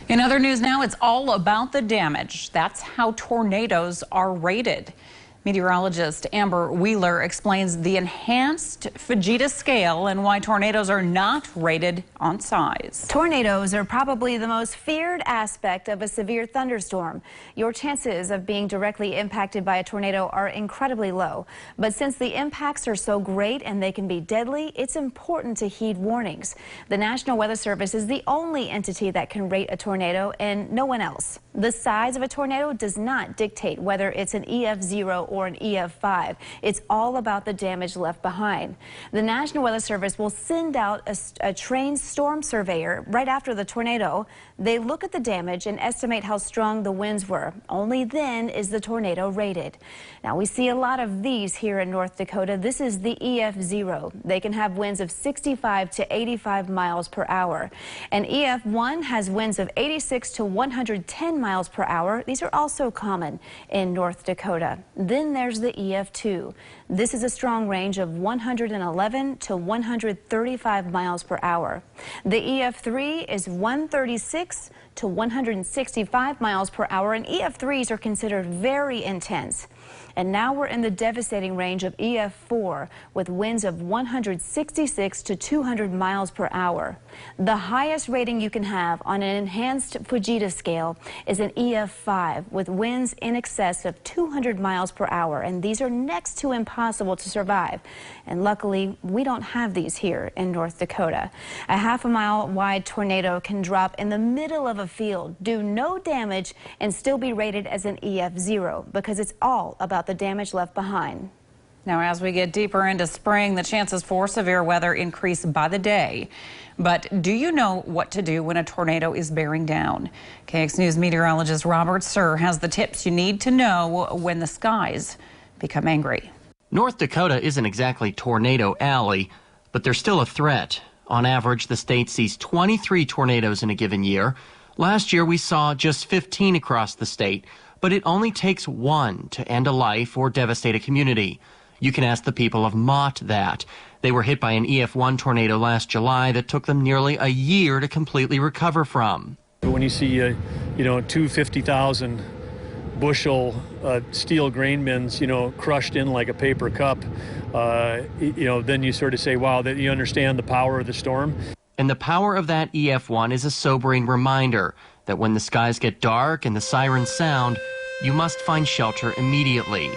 In other news now, it's all about the damage. That's how tornadoes are rated. Meteorologist Amber Wheeler explains the enhanced Fujita scale and why tornadoes are not rated on size. Tornadoes are probably the most feared aspect of a severe thunderstorm. Your chances of being directly impacted by a tornado are incredibly low. But since the impacts are so great and they can be deadly, it's important to heed warnings. The National Weather Service is the only entity that can rate a tornado and no one else. The size of a tornado does not dictate whether it's an EF0 or an EF5. It's all about the damage left behind. The National Weather Service will send out a trained storm surveyor right after the tornado. They look at the damage and estimate how strong the winds were. Only then is the tornado rated. Now, we see a lot of these here in North Dakota. This is the EF0. They can have winds of 65 to 85 miles per hour. And EF1 has winds of 86 to 110 miles per hour. These are also common in North Dakota. Then there's the EF2. This is a strong range of 111 to 135 miles per hour. The EF3 is 136 to 165 miles per hour, and EF3s are considered very intense. And now we're in the devastating range of EF4 with winds of 166 to 200 miles per hour. The highest rating you can have on an enhanced Fujita scale is an EF5 with winds in excess of 200 miles per hour, and these are next to impossible to survive. And luckily, we don't have these here in North Dakota. A half-a-mile wide tornado can drop in the middle of a field, do no damage, and still be rated as an EF0 because it's all about the damage left behind. Now, as we get deeper into spring, the chances for severe weather increase by the day. But do you know what to do when a tornado is bearing down? KX News meteorologist Robert Suhr has the tips you need to know when the skies become angry. North Dakota isn't exactly Tornado Alley, but there's still a threat. On average, the state sees 23 tornadoes in a given year. Last year, we saw just 15 across the state. But it only takes one to end a life or devastate a community. You can ask the people of Mott that. They were hit by an EF1 tornado last July that took them nearly a year to completely recover from. When you see, two 50,000 bushel steel grain bins, crushed in like a paper cup, then you sort of say, wow, that you understand the power of the storm. And the power of that EF1 is a sobering reminder that when the skies get dark and the sirens sound, you must find shelter immediately.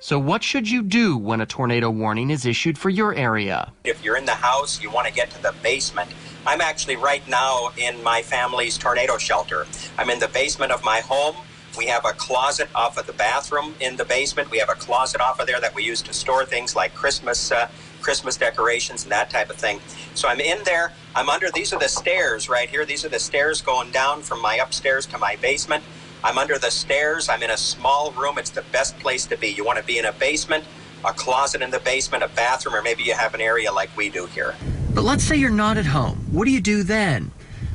So what should you do when a tornado warning is issued for your area? If you're in the house, you want to get to the basement. I'm actually right now in my family's tornado shelter. I'm in the basement of my home. We have a closet off of the bathroom in the basement. We have a closet off of there that we use to store things like Christmas decorations and that type of thing. So I'm in there. I'm under, these are the stairs right here. These are the stairs going down from my upstairs to my basement. I'm under the stairs. I'm in a small room. It's the best place to be. You want to be in a basement, a closet in the basement, a bathroom, or maybe you have an area like we do here. But let's say you're not at home. What do you do then?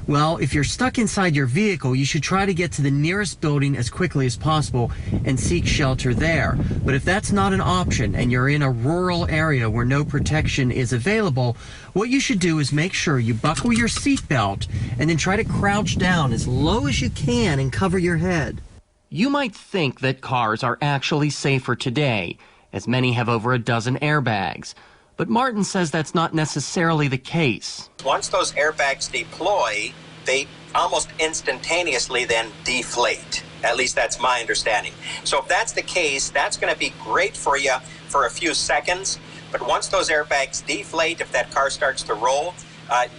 Well, if you're stuck inside your vehicle, you should try to get to the nearest building as quickly as possible and seek shelter there. But if that's not an option and you're in a rural area where no protection is available, what you should do is make sure you buckle your seatbelt and then try to crouch down as low as you can and cover your head. You might think that cars are actually safer today, as many have over a dozen airbags. But Martin says that's not necessarily the case. Once those airbags deploy, they almost instantaneously then deflate. At least that's my understanding. So if that's the case, that's going to be great for you for a few seconds. But once those airbags deflate, if that car starts to roll,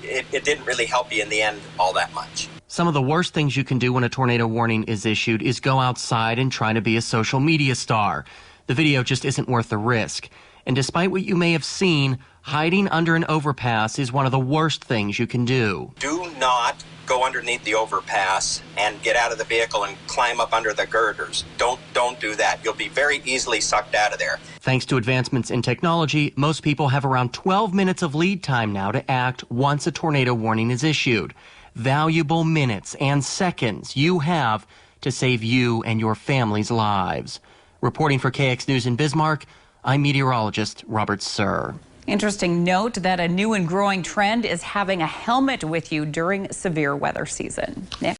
it didn't really help you in the end all that much. Some of the worst things you can do when a tornado warning is issued is go outside and try to be a social media star. The video just isn't worth the risk. And despite what you may have seen, hiding under an overpass is one of the worst things you can do. Do not go underneath the overpass and get out of the vehicle and climb up under the girders. Don't do that. You'll be very easily sucked out of there. Thanks to advancements in technology, most people have around 12 minutes of lead time now to act once a tornado warning is issued. Valuable minutes and seconds you have to save you and your family's lives. Reporting for KX News in Bismarck, I'm meteorologist Robert Suhr. Interesting note that a new and growing trend is having a helmet with you during severe weather season. Nick?